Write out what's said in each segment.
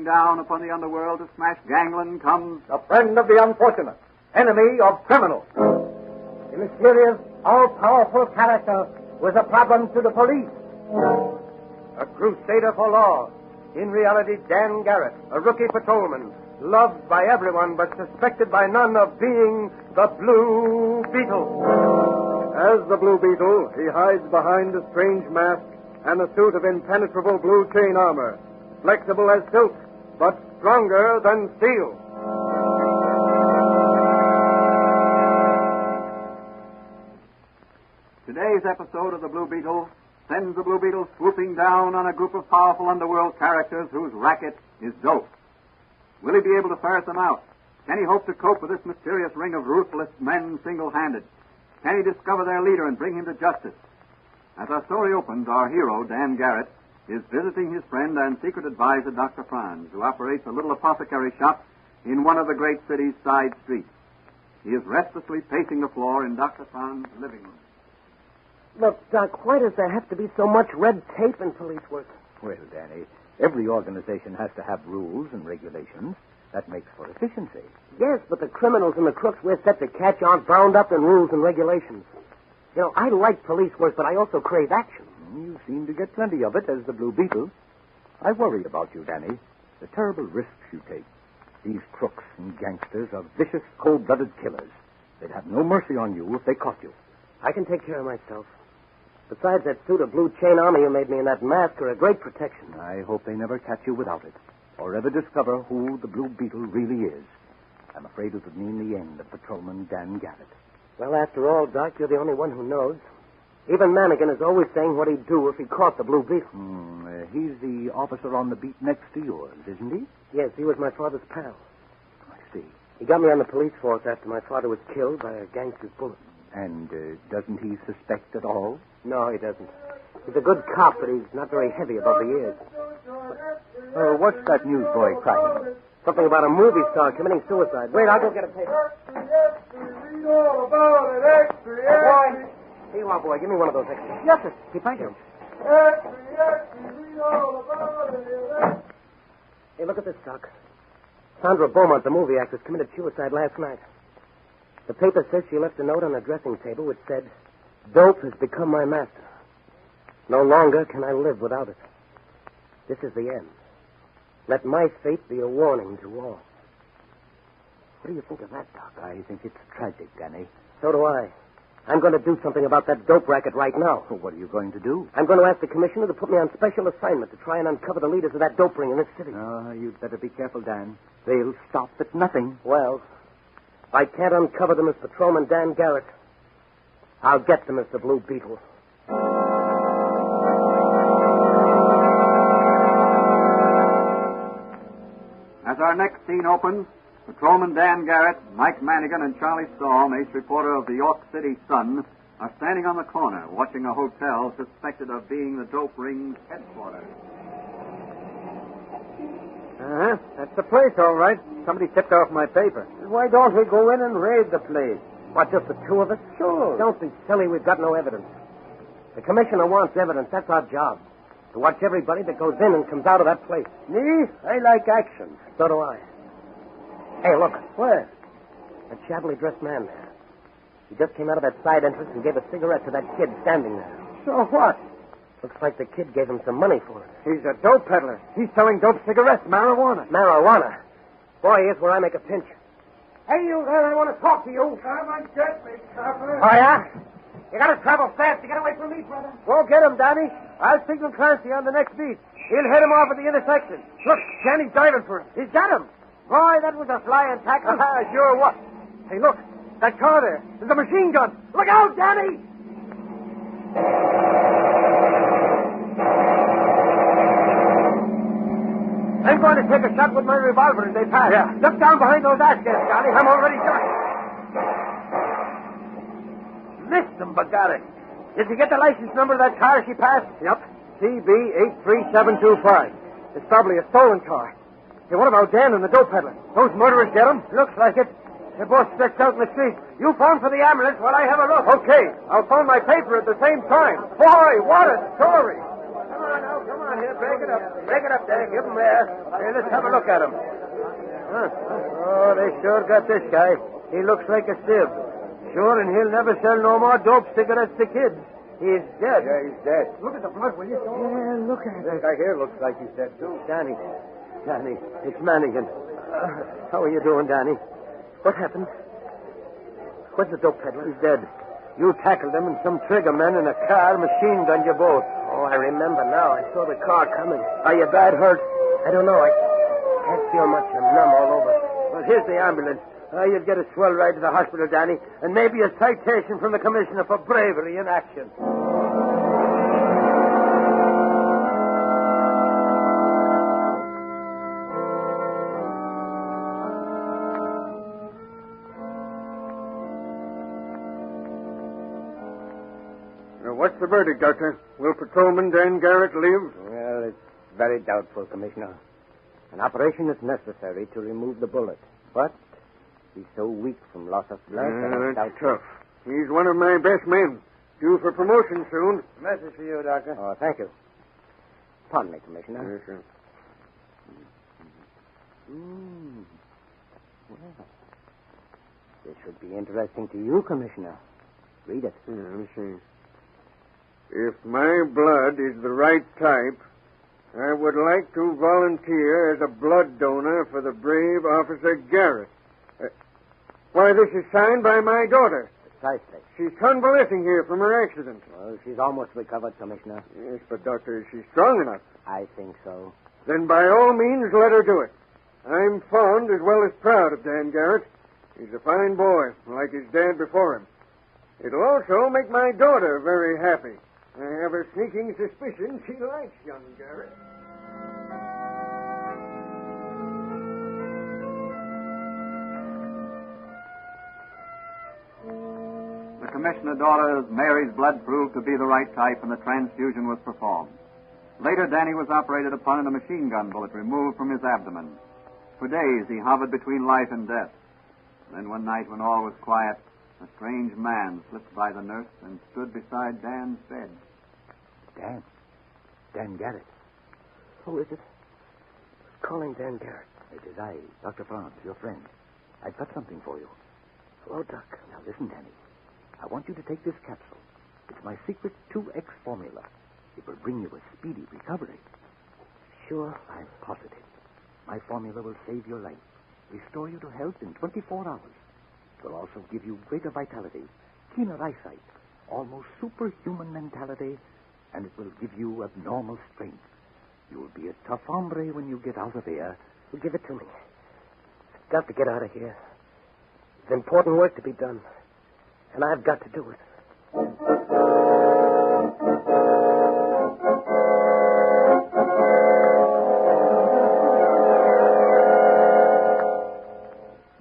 swooping down upon the underworld to smash gangland comes the friend of the unfortunate, enemy of criminals. The mysterious, all-powerful character was a problem to the police. A crusader for law. In reality, Dan Garrett, a rookie patrolman, loved by everyone but suspected by none of being the Blue Beetle. As the Blue Beetle, he hides behind a strange mask and a suit of impenetrable blue chain armor, flexible as silk, but stronger than steel. Today's episode of the Blue Beetle sends the Blue Beetle swooping down on a group of powerful underworld characters whose racket is dope. Will he be able to ferret them out? Can he hope to cope with this mysterious ring of ruthless men single-handed? Can he discover their leader and bring him to justice? As our story opens, our hero, Dan Garrett, is visiting his friend and secret advisor, Dr. Franz, who operates a little apothecary shop in one of the great city's side streets. He is restlessly pacing the floor in Dr. Franz's living room. Look, Doc, why does there have to be so much red tape in police work? Well, Danny, every organization has to have rules and regulations. That makes for efficiency. Yes, but the criminals and the crooks we're set to catch aren't bound up in rules and regulations. You know, I like police work, but I also crave action. You seem to get plenty of it as the Blue Beetle. I worry about you, Danny. The terrible risks you take. These crooks and gangsters are vicious, cold-blooded killers. They'd have no mercy on you if they caught you. I can take care of myself. Besides, that suit of blue chain armor you made me in that mask are a great protection. I hope they never catch you without it, or ever discover who the Blue Beetle really is. I'm afraid it would mean the end of Patrolman Dan Garrett. Well, after all, Doc, you're the only one who knows. Even Mannigan is always saying what he'd do if he caught the Blue Beetle. He's the officer on the beat next to yours, isn't he? Yes, he was my father's pal. I see. He got me on the police force after my father was killed by a gangster's bullet. And doesn't he suspect at all? No, he doesn't. He's a good cop, but he's not very heavy above the ears. What's that newsboy crying? Something about a movie star committing suicide. Wait, I'll go get a paper. Boy. Here you are, boy. Give me one of those extras. Yes, sir. Thank you. Hey, look at this, Doc. Sandra Beaumont, the movie actress, committed suicide last night. The paper says she left a note on her dressing table which said, "Dope has become my master. No longer can I live without it. This is the end. Let my fate be a warning to all." What do you think of that, Doc? I think it's tragic, Danny. So do I. I'm going to do something about that dope racket right now. Well, what are you going to do? I'm going to ask the commissioner to put me on special assignment to try and uncover the leaders of that dope ring in this city. You'd better be careful, Dan. They'll stop at nothing. Well, if I can't uncover them as Patrolman Dan Garrett, I'll get them as the Blue Beetle. As our next scene opens, Patrolman Dan Garrett, Mike Mannigan, and Charlie Storm, ace reporter of the York City Sun, are standing on the corner watching a hotel suspected of being the dope ring's headquarters. Uh-huh. That's the place, all right. Somebody tipped off my paper. Why don't we go in and raid the place? What, just the two of us? Sure. Don't be silly. We've got no evidence. The commissioner wants evidence. That's our job. To watch everybody that goes in and comes out of that place. Me? I like action. So do I. Hey, look. Where? That shabbily dressed man there. He just came out of that side entrance and gave a cigarette to that kid standing there. So what? Looks like the kid gave him some money for it. He's a dope peddler. He's selling dope cigarettes, marijuana. Marijuana? Boy, here's where I make a pinch. Hey, you there, I want to talk to you. Come and get me, Captain. Oh, yeah? You gotta travel fast to get away from me, brother. Go get him, Danny. I'll signal Clancy on the next beat. He'll head him off at the intersection. Look, Danny's diving for him. He's got him. Boy, that was a flying tackle. Sure what? Hey, look, that car there. There's a machine gun. Look out, Danny! I'm going to take a shot with my revolver as they pass. Yeah. Duck down behind those ash cans, Johnny. I'm already shot. Missed them, but got it. Did you get the license number of that car she passed? Yep. CB83725. It's probably a stolen car. Hey, what about Dan and the dope peddler? Those murderers get him? Looks like it. They're both stretched out in the street. You phone for the ambulance while I have a look. Okay. I'll phone my paper at the same time. Boy, what a story. Come on, Come on here. Break it up. Break it up there. Give him there. Here, let's have a look at him. Huh. Oh, they sure got this guy. He looks like a sieve. Sure, and he'll never sell no more dope cigarettes to kids. He's dead. Yeah, he's dead. Look at the blood, will you? Yeah, look at This it. guy here looks like he's dead, too. Danny, it's Mannigan. How are you doing, Danny? What happened? Where's the dope peddler? He's dead. You tackled him, and some trigger men in a car machine gunned you both. Oh, I remember now. I saw the car coming. Are you bad hurt? I don't know. I can't feel much. I'm numb all over. Well, here's the ambulance. You'll get a swell ride to the hospital, Danny, and maybe a citation from the commissioner for bravery in action. What's the verdict, Doctor? Will Patrolman Dan Garrett live? Well, it's very doubtful, Commissioner. An operation is necessary to remove the bullet. But he's so weak from loss of blood that That's tough. He's one of my best men. Due for promotion soon. Message for you, Doctor. Oh, thank you. Pardon me, Commissioner. Yes, sir. Well, this should be interesting to you, Commissioner. Read it. Yeah, let me see. If my blood is the right type, I would like to volunteer as a blood donor for the brave Officer Garrett. Why, this is signed by my daughter. Precisely. She's convalescing here from her accident. Well, she's almost recovered, Commissioner. Yes, but, Doctor, is she strong enough? I think so. Then by all means, let her do it. I'm fond as well as proud of Dan Garrett. He's a fine boy, like his dad before him. It'll also make my daughter very happy. I have a sneaking suspicion she likes young Garrett. The commissioner daughter Mary's blood proved to be the right type, and the transfusion was performed. Later, Danny was operated upon and a machine gun bullet removed from his abdomen. For days, he hovered between life and death. Then one night, when all was quiet, a strange man slipped by the nurse and stood beside Dan's bed. Dan Garrett. Who is it? Who's calling Dan Garrett? It is I, Dr. Franz, your friend. I've got something for you. Hello, Doc. Now, listen, Danny. I want you to take this capsule. It's my secret 2X formula. It will bring you a speedy recovery. Sure. I'm positive. My formula will save your life, restore you to health in 24 hours. It will also give you greater vitality, keener eyesight, almost superhuman mentality, and it will give you abnormal strength. You will be a tough hombre when you get out of here. Well, give it to me. I've got to get out of here. There's important work to be done, and I've got to do it.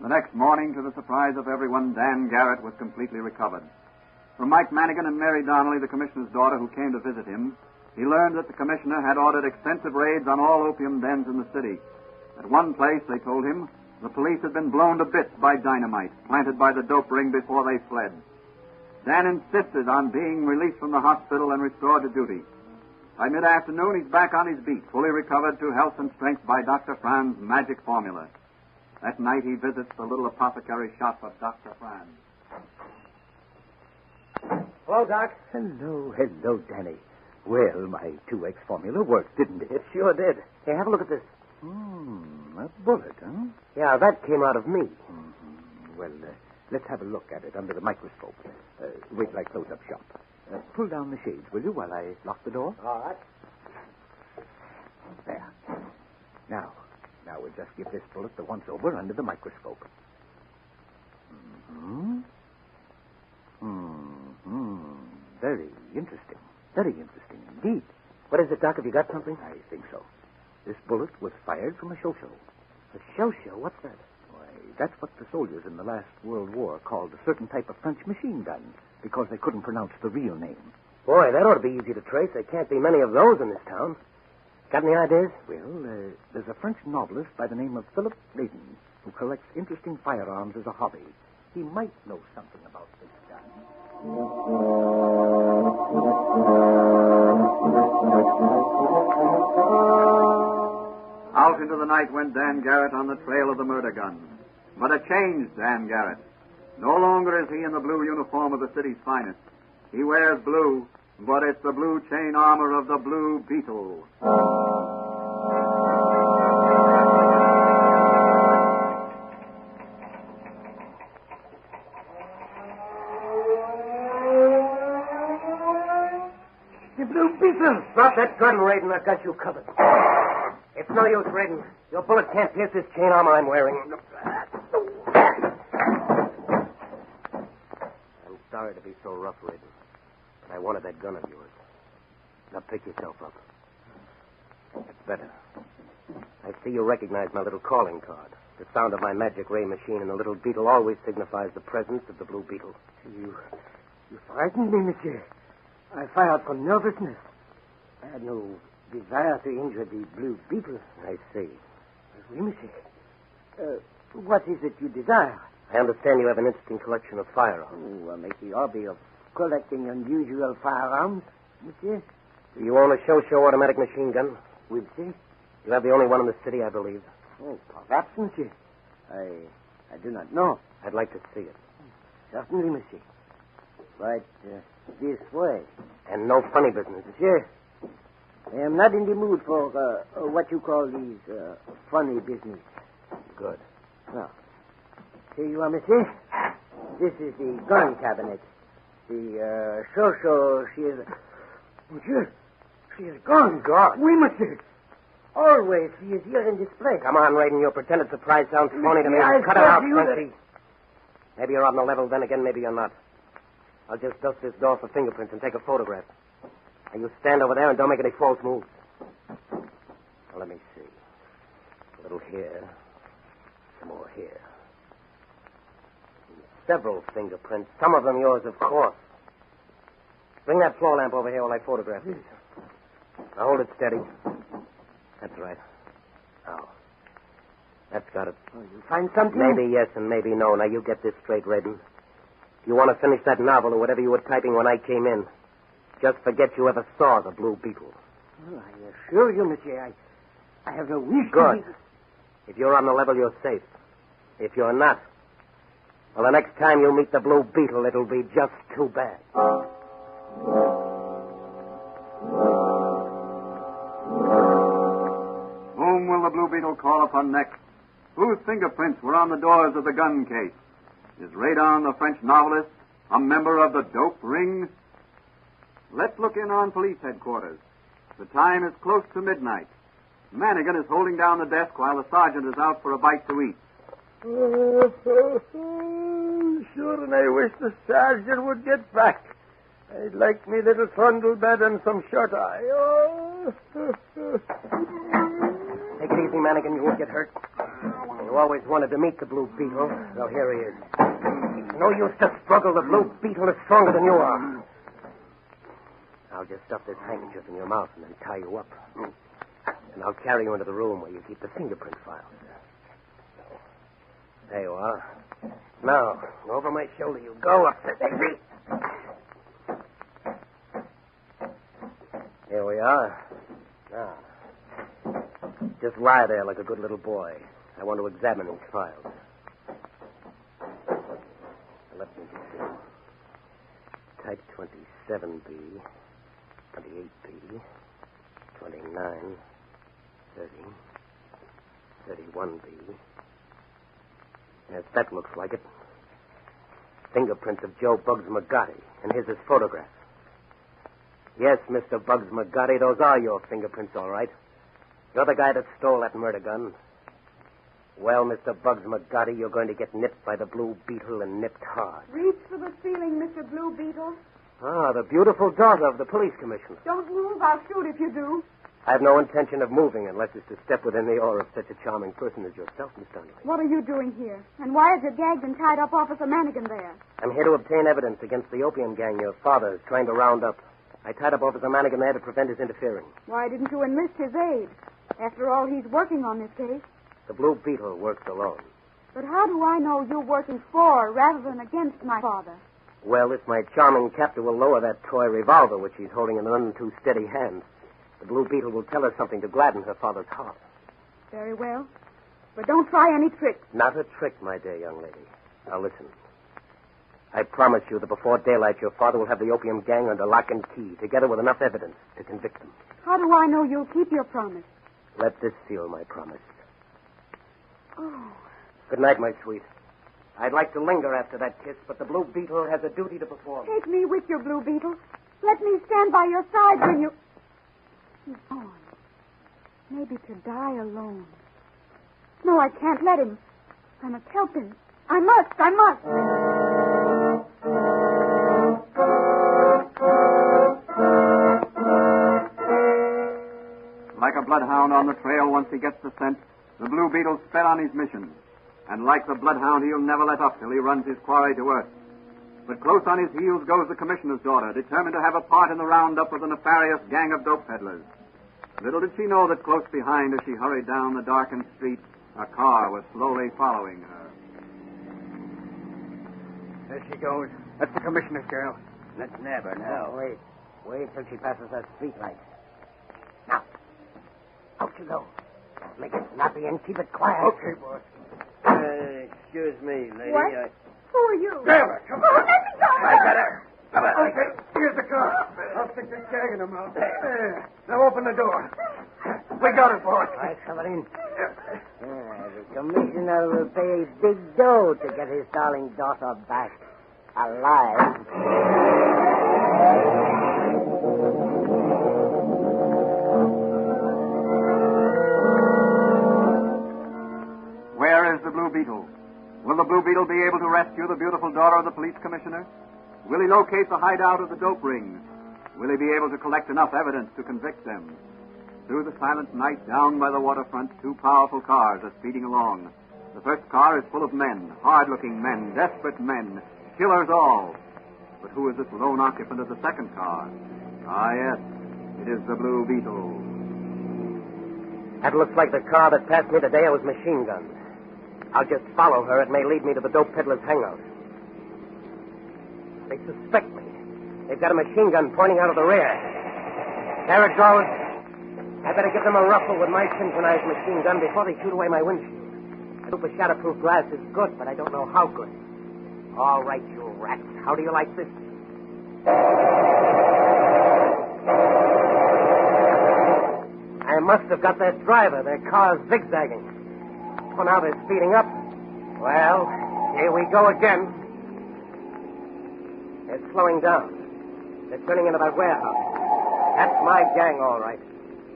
The next morning, to the surprise of everyone, Dan Garrett was completely recovered. From Mike Mannigan and Mary Donnelly, the commissioner's daughter, who came to visit him, he learned that the commissioner had ordered extensive raids on all opium dens in the city. At one place, they told him, the police had been blown to bits by dynamite planted by the dope ring before they fled. Dan insisted on being released from the hospital and restored to duty. By mid-afternoon, he's back on his beat, fully recovered to health and strength by Dr. Franz's magic formula. That night, he visits the little apothecary shop of Dr. Franz. Hello, Doc. Hello, Danny. Well, my 2X formula worked, didn't it? It sure did. Hey, have a look at this. A bullet, huh? Yeah, that came out of me. Mm-hmm. Well, let's have a look at it under the microscope. Wait till I close up shop. Pull down the shades, will you, while I lock the door? All right. There. Now we'll just give this bullet the once-over under the microscope. Very interesting. Very interesting indeed. What is it, Doc? Have you got something? I think so. This bullet was fired from a show. A show? What's that? Why, that's what the soldiers in the last World War called a certain type of French machine gun, because they couldn't pronounce the real name. Boy, that ought to be easy to trace. There can't be many of those in this town. Got any ideas? Well, there's a French novelist by the name of Philip Layden who collects interesting firearms as a hobby. He might know something about this gun. the night went Dan Garrett on the trail of the murder gun. But a changed Dan Garrett. No longer is he in the blue uniform of the city's finest. He wears blue, but it's the blue chain armor of the Blue Beetle. The Blue Beetle! Drop that gun, Raiden. I've got you covered. It's no use, Raiden. Your bullet can't pierce this chain armor I'm wearing. I'm sorry to be so rough, Raiden, but I wanted that gun of yours. Now pick yourself up. That's better. I see you recognize my little calling card. The sound of my magic ray machine and the little beetle always signifies the presence of the Blue Beetle. You frightened me, monsieur. I fired from nervousness. I had no desire to injure the Blue Beetle. I see. Oui, monsieur. What is it you desire? I understand you have an interesting collection of firearms. Oh, I make the hobby of collecting unusual firearms, monsieur. Do you own a Sho automatic machine gun? Oui, monsieur. You have the only one in the city, I believe. Oh, perhaps, monsieur. I do not know. I'd like to see it. Certainly, monsieur. But this way. And no funny business. Monsieur, I am not in the mood for what you call these funny business. Good. Now, here you are, monsieur. This is the gun cabinet. The Sho, she is... Monsieur, she is gone. Gone? Oui, monsieur. Always, she is here in this place. Come on, Raiden. Your pretended surprise sounds phony to me. I Cut it said out, to you Frenchie. Maybe you're on the level, then again, maybe you're not. I'll just dust this door for fingerprints and take a photograph. And you stand over there and don't make any false moves. Now, let me see. A little here. Some more here. Several fingerprints. Some of them yours, of course. Bring that floor lamp over here while I photograph these. Now, hold it steady. That's right. Now. That's got it. Oh, you find something? Maybe yes and maybe no. Now, you get this straight, Raiden. If you want to finish that novel or whatever you were typing when I came in, just forget you ever saw the Blue Beetle. Well, I assure you, monsieur, I have no wish Good. to... If you're on the level, you're safe. If you're not, well, the next time you meet the Blue Beetle, it'll be just too bad. Whom will the Blue Beetle call upon next? Whose fingerprints were on the doors of the gun case? Is Radon, the French novelist, a member of the dope ring? Let's look in on police headquarters. The time is close to midnight. Manigan is holding down the desk while the sergeant is out for a bite to eat. Sure, and I wish the sergeant would get back. I'd like me little trundle bed and some shut eye. Take it easy, Manigan. You won't get hurt. You always wanted to meet the Blue Beetle. Well, here he is. It's no use to struggle. The Blue Beetle is stronger than you are. I'll just stuff this handkerchief in your mouth and then tie you up. And I'll carry you into the room where you keep the fingerprint files. There you are. Now, over my shoulder you go up the daisy. Here we are. Now, just lie there like a good little boy. I want to examine these files. Let me see. Type 27B, 28B, 29, 30, 31B. Yes, that looks like it. Fingerprints of Joe Bugs McGotti, and here's his photograph. Yes, Mr. Bugs McGotti, those are your fingerprints, all right. You're the guy that stole that murder gun. Well, Mr. Bugs McGotti, you're going to get nipped by the Blue Beetle and nipped hard. Reach for the ceiling, Mr. Blue Beetle. Ah, the beautiful daughter of the police commissioner. Don't move. I'll shoot if you do. I have no intention of moving unless it's to step within the aura of such a charming person as yourself, Miss Donnelly. What are you doing here? And why is it gagged and tied up Officer Manigan there? I'm here to obtain evidence against the Opium Gang your father is trying to round up. I tied up Officer Manigan there to prevent his interfering. Why didn't you enlist his aid? After all, he's working on this case. The Blue Beetle works alone. But how do I know you're working for rather than against my father? Well, if my charming captor will lower that toy revolver, which he's holding in none too steady hand, the Blue Beetle will tell her something to gladden her father's heart. Very well. But don't try any tricks. Not a trick, my dear young lady. Now listen. I promise you that before daylight your father will have the Opium Gang under lock and key, together with enough evidence to convict them. How do I know you'll keep your promise? Let this seal my promise. Oh. Good night, my sweet. I'd like to linger after that kiss, but the Blue Beetle has a duty to perform. Take me with your Blue Beetle. Let me stand by your side when you... He's gone. Maybe to die alone. No, I can't let him. I must help him. I must. Like a bloodhound on the trail, once he gets the scent, the Blue Beetle sped on his mission. And like the bloodhound, he'll never let up till he runs his quarry to earth. But close on his heels goes the commissioner's daughter, determined to have a part in the roundup of the nefarious gang of dope peddlers. Little did she know that close behind, as she hurried down the darkened street, a car was slowly following her. There she goes. That's the commissioner's girl. Let's nab her now. Wait till she passes that street light. Now, out you go. Make it snappy and keep it quiet. Okay, boss. Excuse me, lady. What? Who are you? Grab her. Come on. Let me go. I got her. Come on. Okay, here's the car. I'll stick this gag in her mouth. There. Now open the door. We got her, boss. All right, come on in. The commissioner will pay big dough to get his darling daughter back alive. Where is the Blue Beetle? Will the Blue Beetle be able to rescue the beautiful daughter of the police commissioner? Will he locate the hideout of the dope rings? Will he be able to collect enough evidence to convict them? Through the silent night, down by the waterfront, two powerful cars are speeding along. The first car is full of men, hard-looking men, desperate men, killers all. But who is this lone occupant of the second car? Ah, yes, it is the Blue Beetle. That looks like the car that passed me today. It was machine gunned. I'll just follow her. It may lead me to the dope peddler's hangout. They suspect me. They've got a machine gun pointing out of the rear. There it goes. I better give them a ruffle with my synchronized machine gun before they shoot away my windshield. I hope the shatterproof glass is good, but I don't know how good. All right, you rats. How do you like this? I must have got that driver. Their car's zigzagging. Oh, now they're speeding up. Well, here we go again. They're slowing down. They're turning into that warehouse. That's my gang, all right.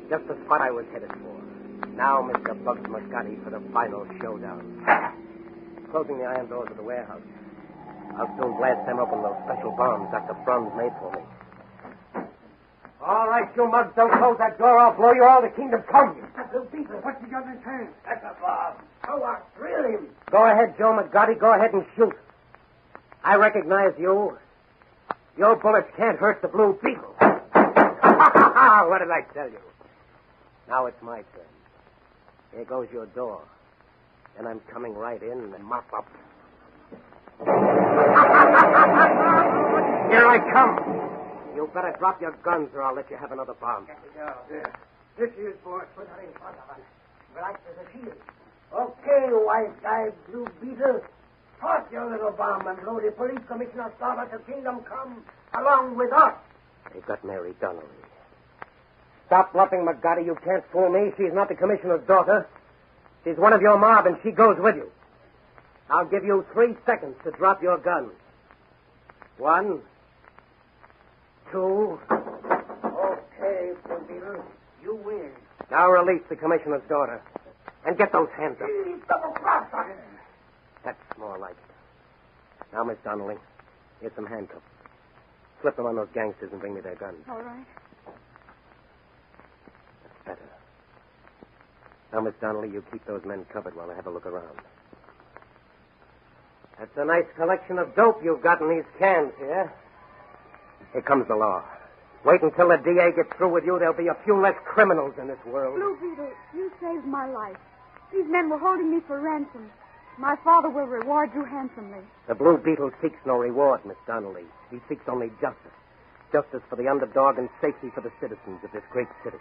Just the spot I was headed for. Now, Mr. Bugs Muscati, for the final showdown. Closing the iron doors of the warehouse. I'll soon blast them open those special bombs Dr. Brum's made for me. All right, you mugs, don't close that door. I'll blow you all to kingdom come. What's he got in his hand? That's a bomb. Go on, drill him. Go ahead, Joe McGotti. Go ahead and shoot. I recognize you. Your bullets can't hurt the Blue Beetle. What did I tell you? Now it's my turn. Here goes your door. And I'm coming right in and mop up. Here I come. You better drop your guns or I'll let you have another bomb. Yeah. This is, boss. Put her in front of us. Right as a shield. Okay, white-eyed Blue Beetle. Toss your little bomb and blow the police commissioner's daughter to kingdom come along with us. They've got Mary Donnelly. Stop bluffing, McGotti. You can't fool me. She's not the commissioner's daughter. She's one of your mob, and she goes with you. I'll give you 3 seconds to drop your gun. 1, 2. Okay, Blue Beetle. You win. Now release the commissioner's daughter. And get those hands up. He's double crossed on him. That's more like it. Now, Miss Donnelly, here's some handcuffs. Slip them on those gangsters and bring me their guns. All right. That's better. Now, Miss Donnelly, you keep those men covered while I have a look around. That's a nice collection of dope you've got in these cans here. Here comes the law. Wait until the DA gets through with you. There'll be a few less criminals in this world. Blue Beetle, you saved my life. These men were holding me for ransom. My father will reward you handsomely. The Blue Beetle seeks no reward, Miss Donnelly. He seeks only justice. Justice for the underdog and safety for the citizens of this great city.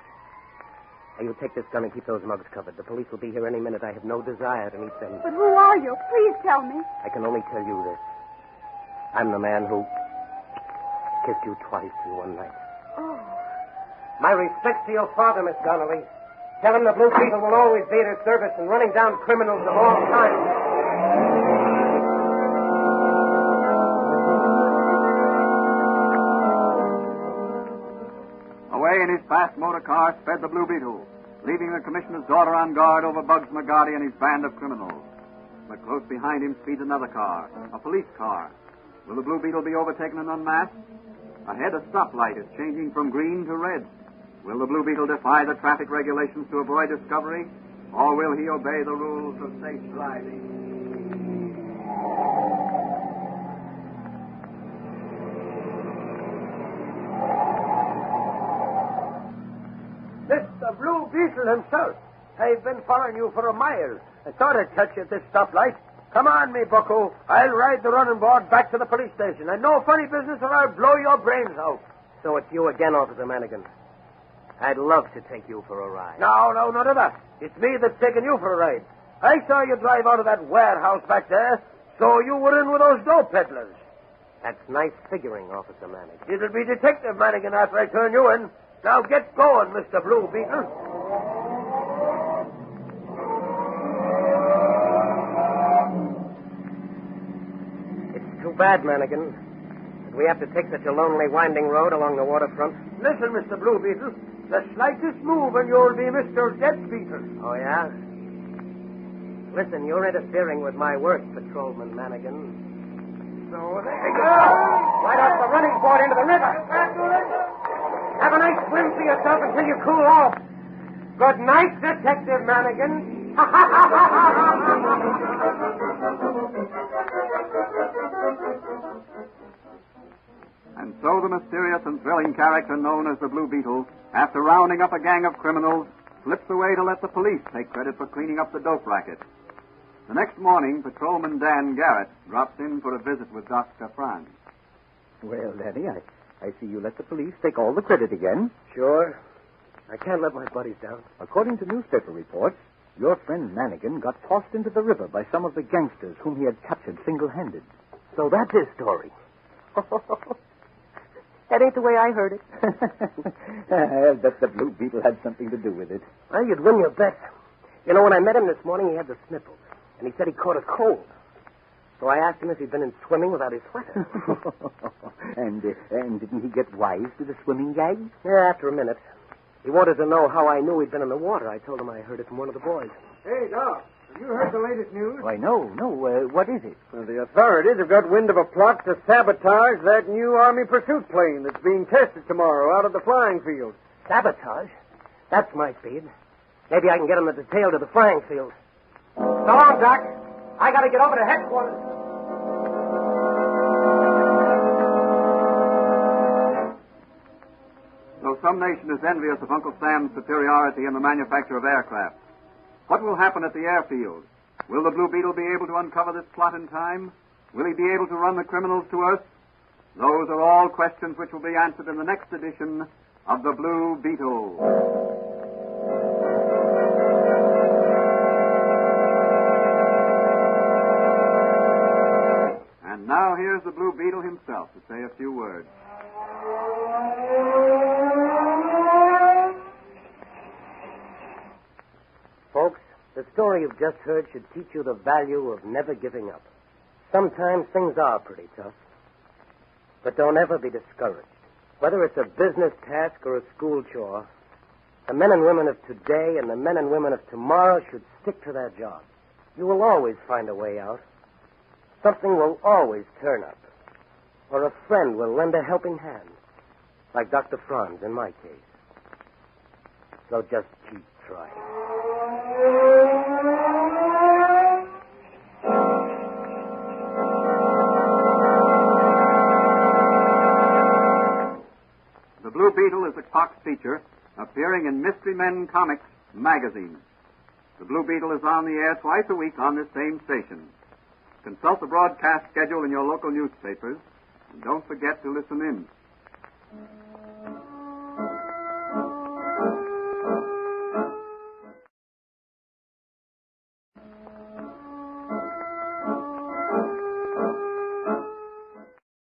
Now, you take this gun and keep those mugs covered. The police will be here any minute. I have no desire to meet them. But who are you? Please tell me. I can only tell you this. I'm the man who kissed you twice in one night. Oh. My respects to your father, Miss Donnelly. Tell him the Blue Beetle will always be at his service in running down criminals of all kinds. Away in his fast motor car sped the Blue Beetle, leaving the commissioner's daughter on guard over Bugs McGarty and his band of criminals. But close behind him speeds another car, a police car. Will the Blue Beetle be overtaken and unmasked? Ahead, a stoplight is changing from green to red. Will the Blue Beetle defy the traffic regulations to avoid discovery, or will he obey the rules of safe driving? Mr. Blue Beetle himself. I've been following you for a mile. I thought I'd catch you at this stoplight. Come on, me bucko. I'll ride the running board back to the police station. And no funny business or I'll blow your brains out. So it's you again, Officer Manigan. I'd love to take you for a ride. No, none of that. It's me that's taking you for a ride. I saw you drive out of that warehouse back there, so you were in with those dope peddlers. That's nice figuring, Officer Manigan. It'll be Detective Manigan after I turn you in. Now get going, Mr. Blue Beetle. It's too bad, Manigan, that we have to take such a lonely, winding road along the waterfront. Listen, Mr. Blue Beetle. The slightest move and you'll be Mr. Dead Beetle. Oh, yeah? Listen, you're interfering with my work, Patrolman Manigan. So there you go. Right off the running board into the river. Have a nice swim for yourself until you cool off. Good night, Detective Manigan. And so the mysterious and thrilling character known as the Blue Beetle, after rounding up a gang of criminals, slips away to let the police take credit for cleaning up the dope racket. The next morning, Patrolman Dan Garrett drops in for a visit with Dr. Franz. Well, Danny, I see you let the police take all the credit again. Sure. I can't let my buddies down. According to newspaper reports, your friend Manigan got tossed into the river by some of the gangsters whom he had captured single-handed. So that's his story. That ain't the way I heard it. I'll bet the Blue Beetle had something to do with it. Well, you'd win your bet. You know, when I met him this morning, he had the sniffles. And he said he caught a cold. So I asked him if he'd been in swimming without his sweater. And didn't he get wise to the swimming gag? Yeah, after a minute. He wanted to know how I knew he'd been in the water. I told him I heard it from one of the boys. Hey, Doc, have you heard the latest news? Why, no. What is it? Well, the authorities have got wind of a plot to sabotage that new Army pursuit plane that's being tested tomorrow out of the flying field. Sabotage? That's my speed. Maybe I can get him the detail to the flying field. So long, Doc. I gotta get over to headquarters. Though some nation is envious of Uncle Sam's superiority in the manufacture of aircraft, what will happen at the airfield? Will the Blue Beetle be able to uncover this plot in time? Will he be able to run the criminals to earth? Those are all questions which will be answered in the next edition of The Blue Beetle. And now here's the Blue Beetle himself to say a few words. Folks, the story you've just heard should teach you the value of never giving up. Sometimes things are pretty tough. But don't ever be discouraged. Whether it's a business task or a school chore, the men and women of today and the men and women of tomorrow should stick to their jobs. You will always find a way out. Something will always turn up. Or a friend will lend a helping hand. Like Dr. Franz in my case. So just keep trying. The Blue Beetle is a Cox feature appearing in Mystery Men Comics magazine. The Blue Beetle is on the air twice a week on this same station. Consult the broadcast schedule in your local newspapers, and don't forget to listen in.